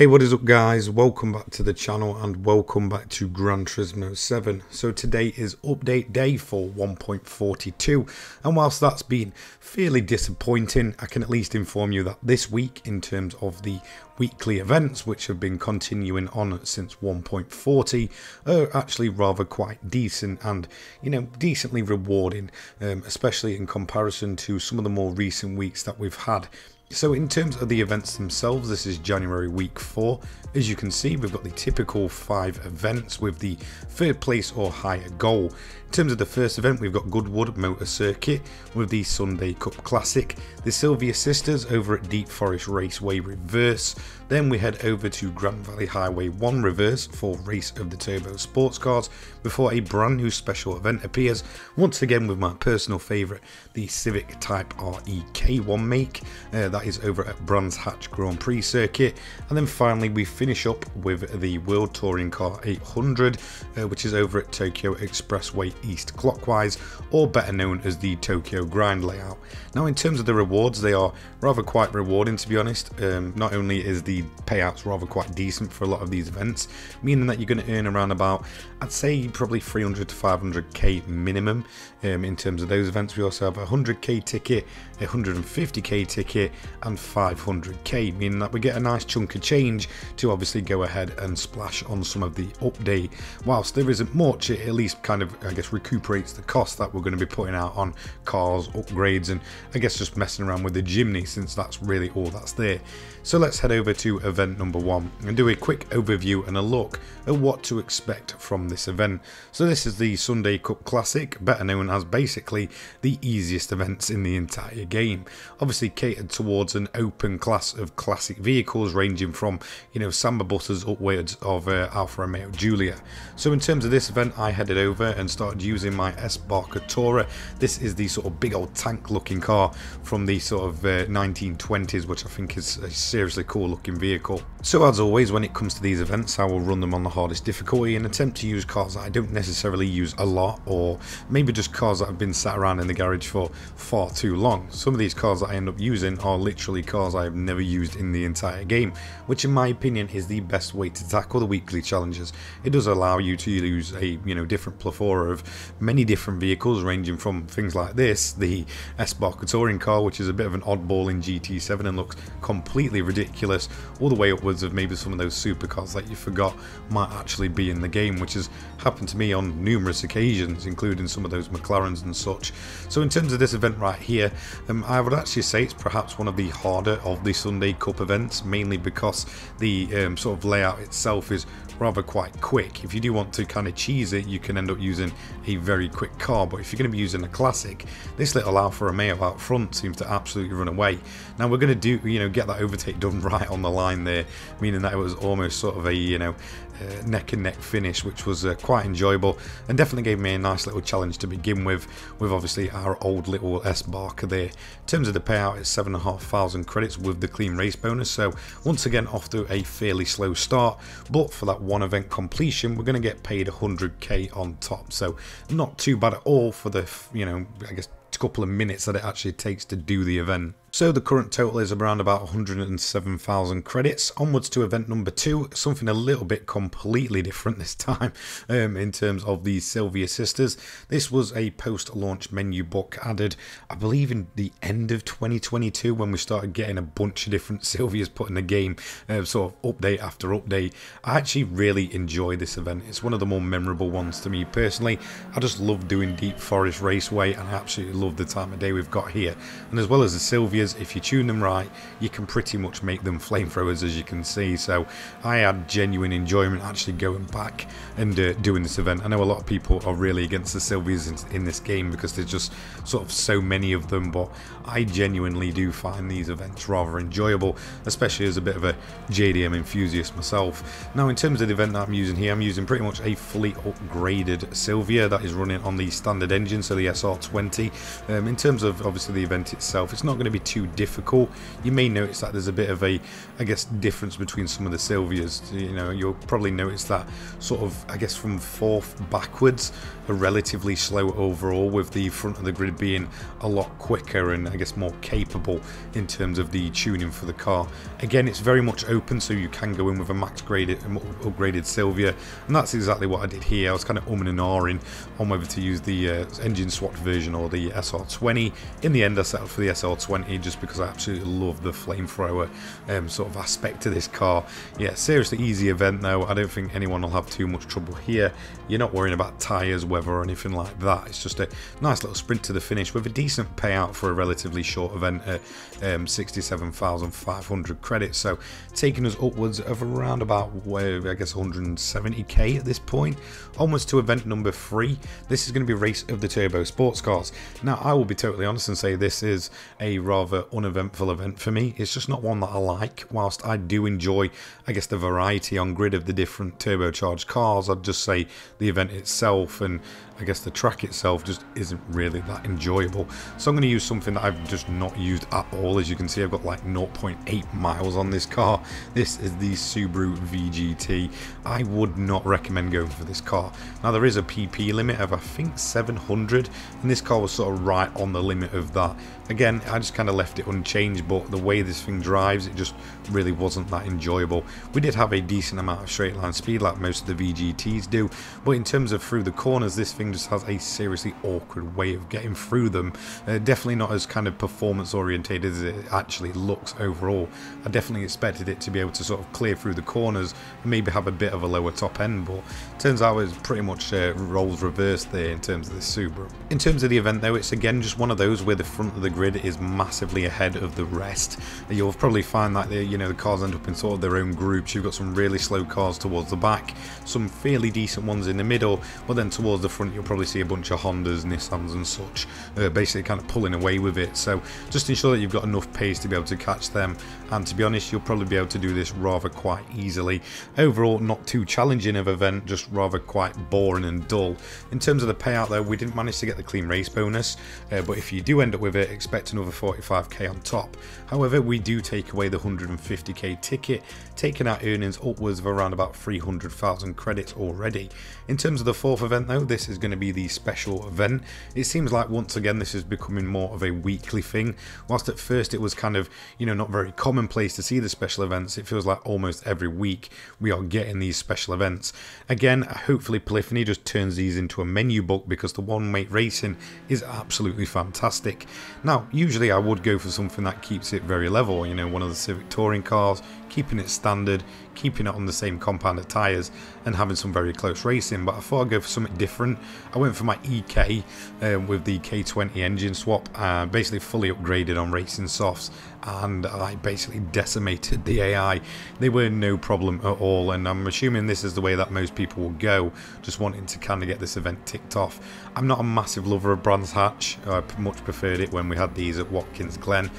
Hey, what is up guys? Welcome back to the channel and welcome back to Gran Turismo 7. So today is update day for 1.42, and whilst that's been fairly disappointing, I can at least inform you that this week, in terms of the weekly events which have been continuing on since 1.40, are actually rather quite decent and, you know, decently rewarding, especially in comparison to some of the more recent weeks that we've had. So in terms of the events themselves, this is January week 4. As you can see, we've got the typical 5 events with the third place or higher goal. In terms of the first event, we've got Goodwood Motor Circuit with the Sunday Cup Classic, the Silvia Sisters over at Depp Forest Raceway Reverse. Then we head over to Grand Valley Highway 1 Reverse for Race of the Turbo Sportscars before a brand new special event appears, once again with my personal favourite, the Civic Type RE K1 make. That is over at Brands Hatch Grand Prix Circuit. And then finally we finish up with the World Touring Car 800, which is over at Tokyo Expressway East Clockwise, or better known as the Tokyo Grind layout. Now in terms of the rewards, they are rather quite rewarding, to be honest. Not only is the payouts rather quite decent for a lot of these events, meaning that you're going to earn around about, I'd say probably 300 to 500k minimum in terms of those events. We also have a 100k ticket, a 150k ticket and 500k, meaning that we get a nice chunk of change to obviously go ahead and splash on some of the update. Whilst there isn't much, it at least kind of, I guess, recuperates the cost that we're going to be putting out on cars, upgrades, and I guess just messing around with the chimney, since that's really all that's there. So let's head over to event number 1 and do a quick overview and a look at what to expect from this event. So this is the Sunday Cup Classic, better known as basically the easiest events in the entire game. Obviously catered towards an open class of classic vehicles ranging from, you know, Samba buses upwards of Alfa Romeo Giulia. So in terms of this event, I headed over and started using my S-Barca Tourer. This is the sort of big old tank looking car from the sort of 1920s, which I think is a seriously cool looking vehicle. So as always, when it comes to these events, I will run them on the hardest difficulty and attempt to use cars that I don't necessarily use a lot, or maybe just cars that have been sat around in the garage for far too long. Some of these cars that I end up using are literally cars I have never used in the entire game, which in my opinion is the best way to tackle the weekly challenges. It does allow you to use a, you know, different plethora of many different vehicles, ranging from things like this, the S-Barca touring car, which is a bit of an oddball in GT7 and looks completely ridiculous, all the way upwards of maybe some of those supercars that you forgot might actually be in the game, which has happened to me on numerous occasions, including some of those McLarens and such. So in terms of this event right here, I would actually say it's perhaps one of the harder of the Sunday Cup events, mainly because the sort of layout itself is rather quite quick. If you do want to kind of cheese it, you can end up using a very quick car, but if you're going to be using a classic, this little Alfa Romeo out front seems to absolutely run away. Now we're going to do, you know, get that overtake done right on the line there, meaning that it was almost sort of a, you know, neck and neck finish, which was quite enjoyable and definitely gave me a nice little challenge to begin with obviously our old little S-Barca there. In terms of the payout, it's 7,500 credits with the clean race bonus, so once again off to a fairly slow start, but for that one event completion we're going to get paid 100k on top, so not too bad at all for the, you know, I guess couple of minutes that it actually takes to do the event. So the current total is around about 107,000 credits. Onwards to event number 2, something a little bit completely different this time in terms of the Silvia Sisters. This was a post-launch menu book added, I believe, in the end of 2022 when we started getting a bunch of different Silvias put in the game, sort of update after update. I actually really enjoy this event. It's one of the more memorable ones to me personally. I just love doing Depp Forest Raceway and I absolutely love the time of day we've got here. And as well as the Silvias, if you tune them right, you can pretty much make them flamethrowers, as you can see. So I had genuine enjoyment actually going back and doing this event. I know a lot of people are really against the Silvias in this game because there's just sort of so many of them, but I genuinely do find these events rather enjoyable, especially as a bit of a JDM enthusiast myself. Now in terms of the event that I'm using here, I'm using pretty much a fully upgraded Silvia that is running on the standard engine, so the SR20. In terms of obviously the event itself, it's not going to be too difficult. You may notice that there's a bit of a, I guess, difference between some of the Silvias. You know, you'll probably notice that sort of, I guess, from fourth backwards are relatively slow overall, with the front of the grid being a lot quicker and I guess more capable in terms of the tuning for the car. Again, it's very much open, so you can go in with a max graded, upgraded Silvia, and that's exactly what I did here. I was kind of umming and ahhing on whether to use the engine swapped version or the SR20. In the end, I settled for the SR20 just because I absolutely love the flamethrower sort of aspect to this car. Yeah, seriously easy event though. I don't think anyone will have too much trouble here. You're not worrying about tyres, weather or anything like that. It's just a nice little sprint to the finish with a decent payout for a relatively short event at 67,500 credits, so taking us upwards of around about, I guess, 170k at this point, almost to event number 3. This is going to be Race of the Turbo Sportscars. Now, I will be totally honest and say this is a rather uneventful event for me. It's just not one that I like. Whilst I do enjoy, I guess, the variety on grid of the different turbocharged cars, I'd just say the event itself and I guess the track itself just isn't really that enjoyable. So I'm going to use something that I've just not used at all. As you can see, I've got like 0.8 miles on this car. This is the Subaru VGT. I would not recommend going for this car. Now, there is a PP limit of I think 700, and this car was sort of right on the limit of that. Again, I just kind of left it unchanged, but the way this thing drives, it just really wasn't that enjoyable. We did have a decent amount of straight line speed like most of the VGTs do, but in terms of through the corners, this thing just has a seriously awkward way of getting through them. Definitely not as kind of performance orientated as it actually looks overall. I definitely expected it to be able to sort of clear through the corners and maybe have a bit of a lower top end, but turns out it's pretty much roles reversed there in terms of this Subaru. In terms of the event though, it's again just one of those where the front of the grid is massively ahead of the rest. You'll probably find that the cars end up in sort of their own groups. You've got some really slow cars towards the back, some fairly decent ones in the middle, but then towards the front you'll probably see a bunch of Hondas, Nissans and such, basically kind of pulling away with it. So just ensure that you've got enough pace to be able to catch them, and to be honest, you'll probably be able to do this rather quite easily. Overall, not too challenging of an event, just rather quite boring and dull. In terms of the payout though, we didn't manage to get the clean race bonus, but if you do end up with it, expect another 45k on top. However, we do take away the 150k ticket, taking our earnings upwards of around about 300,000 credits already. In terms of the fourth event though, this is going to be the special event. It seems like once again this is becoming more of a weekly thing. Whilst at first it was kind of, not very commonplace to see the special events, it feels like almost every week we are getting these special events. Again, hopefully Polyphony just turns these into a menu book, because the one-weight racing is absolutely fantastic. Now, usually I would go for something that keeps it very level, one of the Civic touring cars, keeping it standard, keeping it on the same compound of tyres and having some very close racing, but I thought I'd go for something different. I went for my EK with the K20 engine swap, basically fully upgraded on racing softs, and I basically decimated the AI. They were no problem at all, and I'm assuming this is the way that most people will go, just wanting to kind of get this event ticked off. I'm not a massive lover of Brands Hatch. I much preferred it when we had these at Watkins Glen,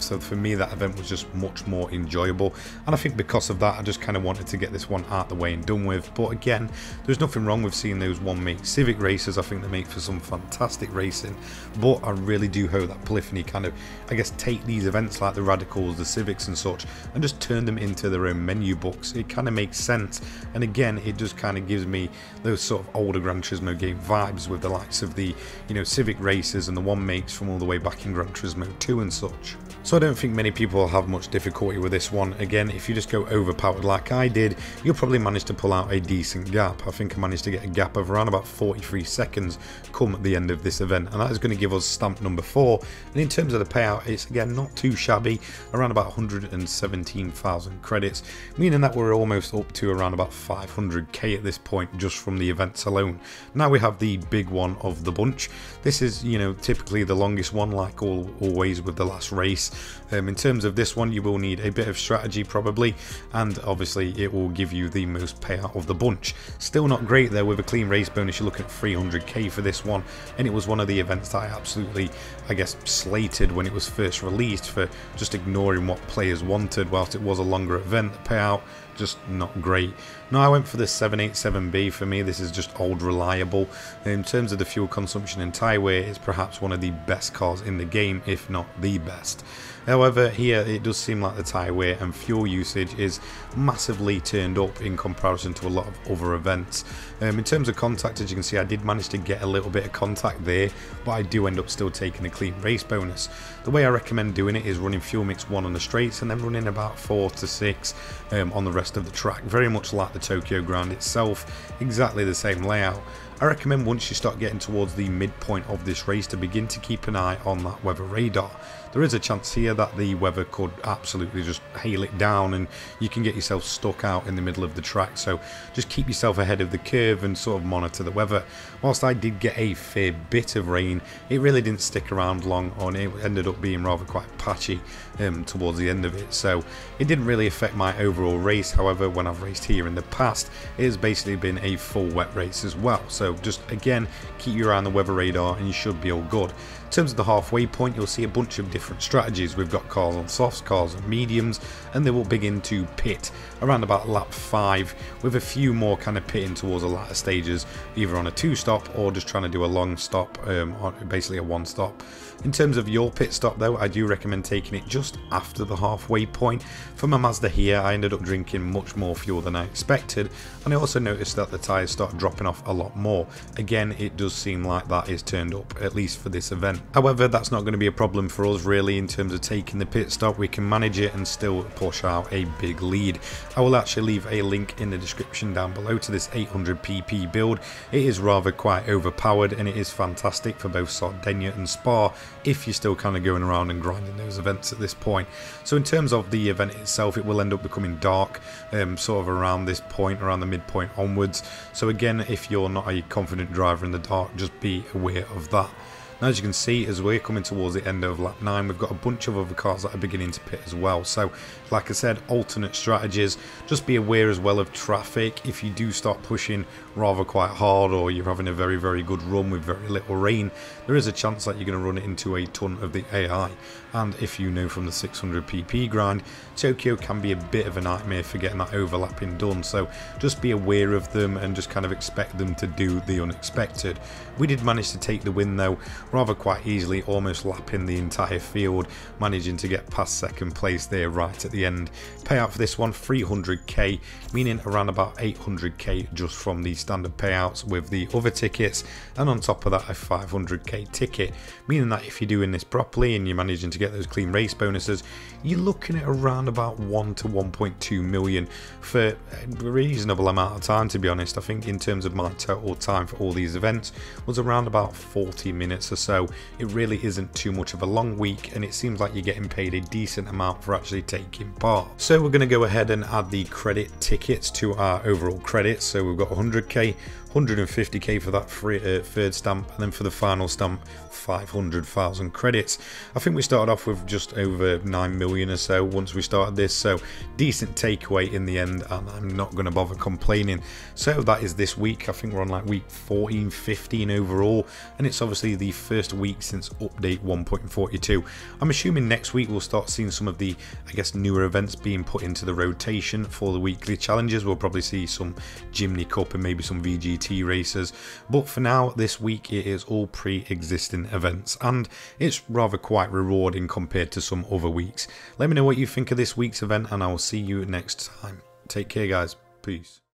so for me that event was just much more enjoyable, and I think because of that I just kind of wanted to get this one out the way and done with. But again, there's nothing wrong with seeing those one-make Civic races. I think they make for some fantastic racing, but I really do hope that Polyphony kind of, I guess, take these events like the Radicals, the Civics and such, and just turn them into their own menu books. It kind of makes sense, and again it just kind of gives me those sort of older Gran Turismo game vibes with the likes of the Civic races and the one makes from all the way back in Gran Turismo 2 and such. So I don't think many people will have much difficulty with this one. Again, if you just go overpowered like I did, you'll probably manage to pull out a decent gap. I think I managed to get a gap of around about 43 seconds come at the end of this event, and that is going to give us stamp number 4. And in terms of the payout, it's again not too shabby, around about 117,000 credits, meaning that we're almost up to around about 500k at this point just from the events alone. Now we have the big one of the bunch. This is typically the longest one, like always with the last race. In terms of this one, you will need a bit of strategy probably, and obviously it will give you the most payout of the bunch. Still not great though. With a clean race bonus you're looking at 300k for this one, and it was one of the events that I absolutely, I guess, slated when it was first released for just ignoring what players wanted. Whilst it was a longer event, the payout just not great. Now I went for the 787B. For me, this is just old reliable. In terms of the fuel consumption and tyre wear, it's perhaps one of the best cars in the game, if not the best. However, here it does seem like the tyre wear and fuel usage is massively turned up in comparison to a lot of other events. In terms of contact, as you can see, I did manage to get a little bit of contact there, but I do end up still taking a clean race bonus. The way I recommend doing it is running fuel mix 1 on the straights and then running about 4 to 6 on the rest of the track, very much like the Tokyo ground itself, exactly the same layout. I recommend once you start getting towards the midpoint of this race to begin to keep an eye on that weather radar. There is a chance here that the weather could absolutely just hail it down and you can get yourself stuck out in the middle of the track, so just keep yourself ahead of the curve and sort of monitor the weather. Whilst I did get a fair bit of rain, it really didn't stick around long on it. It ended up being rather quite patchy towards the end of it, so it didn't really affect my overall race. However, when I've raced here in the past, it has basically been a full wet race as well, so just again keep your eye on the weather radar and you should be all good. In terms of the halfway point, you'll see a bunch of different strategies. We've got cars on softs, cars on mediums, and they will begin to pit around about lap 5, with a few more kind of pitting towards the latter stages, either on a 2-stop or just trying to do a long stop, basically a 1-stop. In terms of your pit stop though, I do recommend taking it just after the halfway point. For my Mazda here, I ended up drinking much more fuel than I expected, and I also noticed that the tyres start dropping off a lot more. Again, it does seem like that is turned up, at least for this event. However, that's not going to be a problem for us really in terms of taking the pit stop. We can manage it and still push out a big lead. I will actually leave a link in the description down below to this 800 pp build. It is rather quite overpowered and it is fantastic for both Sardinia and Spa if you're still kind of going around and grinding those events at this point. So in terms of the event itself, it will end up becoming dark sort of around this point, around the midpoint onwards. So again, if you're not a confident driver in the dark, just be aware of that. Now, as you can see, as we're coming towards the end of lap 9, we've got a bunch of other cars that are beginning to pit as well. So, like I said, alternate strategies. Just be aware as well of traffic. If you do start pushing rather quite hard, or you're having a very, very good run with very little rain, there is a chance that you're going to run into a ton of the AI. And if you know from the 600 pp grind, Tokyo can be a bit of a nightmare for getting that overlapping done. So just be aware of them and just kind of expect them to do the unexpected. We did manage to take the win though, rather quite easily, almost lapping the entire field, managing to get past second place there right at the end. Payout for this one, 300k, meaning around about 800k just from the standard payouts with the other tickets, and on top of that a 500k ticket, meaning that if you're doing this properly and you're managing to get those clean race bonuses, you're looking at around about 1 to 1.2 million for a reasonable amount of time. To be honest, I think in terms of my total time for all these events was around about 40 minutes or so. It really isn't too much of a long week, and it seems like you're getting paid a decent amount for actually taking part. So we're going to go ahead and add the credit tickets to our overall credits. So we've got 100k, 150k for that third stamp, and then for the final stamp 500,000 credits. I think we started off with just over 9 million or so once we started this, so decent takeaway in the end, and I'm not going to bother complaining. So that is this week. I think we're on like week 14, 15 overall, and it's obviously the first week since update 1.42. I'm assuming next week we'll start seeing some of the, I guess, newer events being put into the rotation for the weekly challenges. We'll probably see some Jimny Cup and maybe some VGT races, but for now this week it is all pre-existing events, and it's rather quite rewarding compared to some other weeks. Let me know what you think of this week's event, and I will see you next time. Take care guys, peace.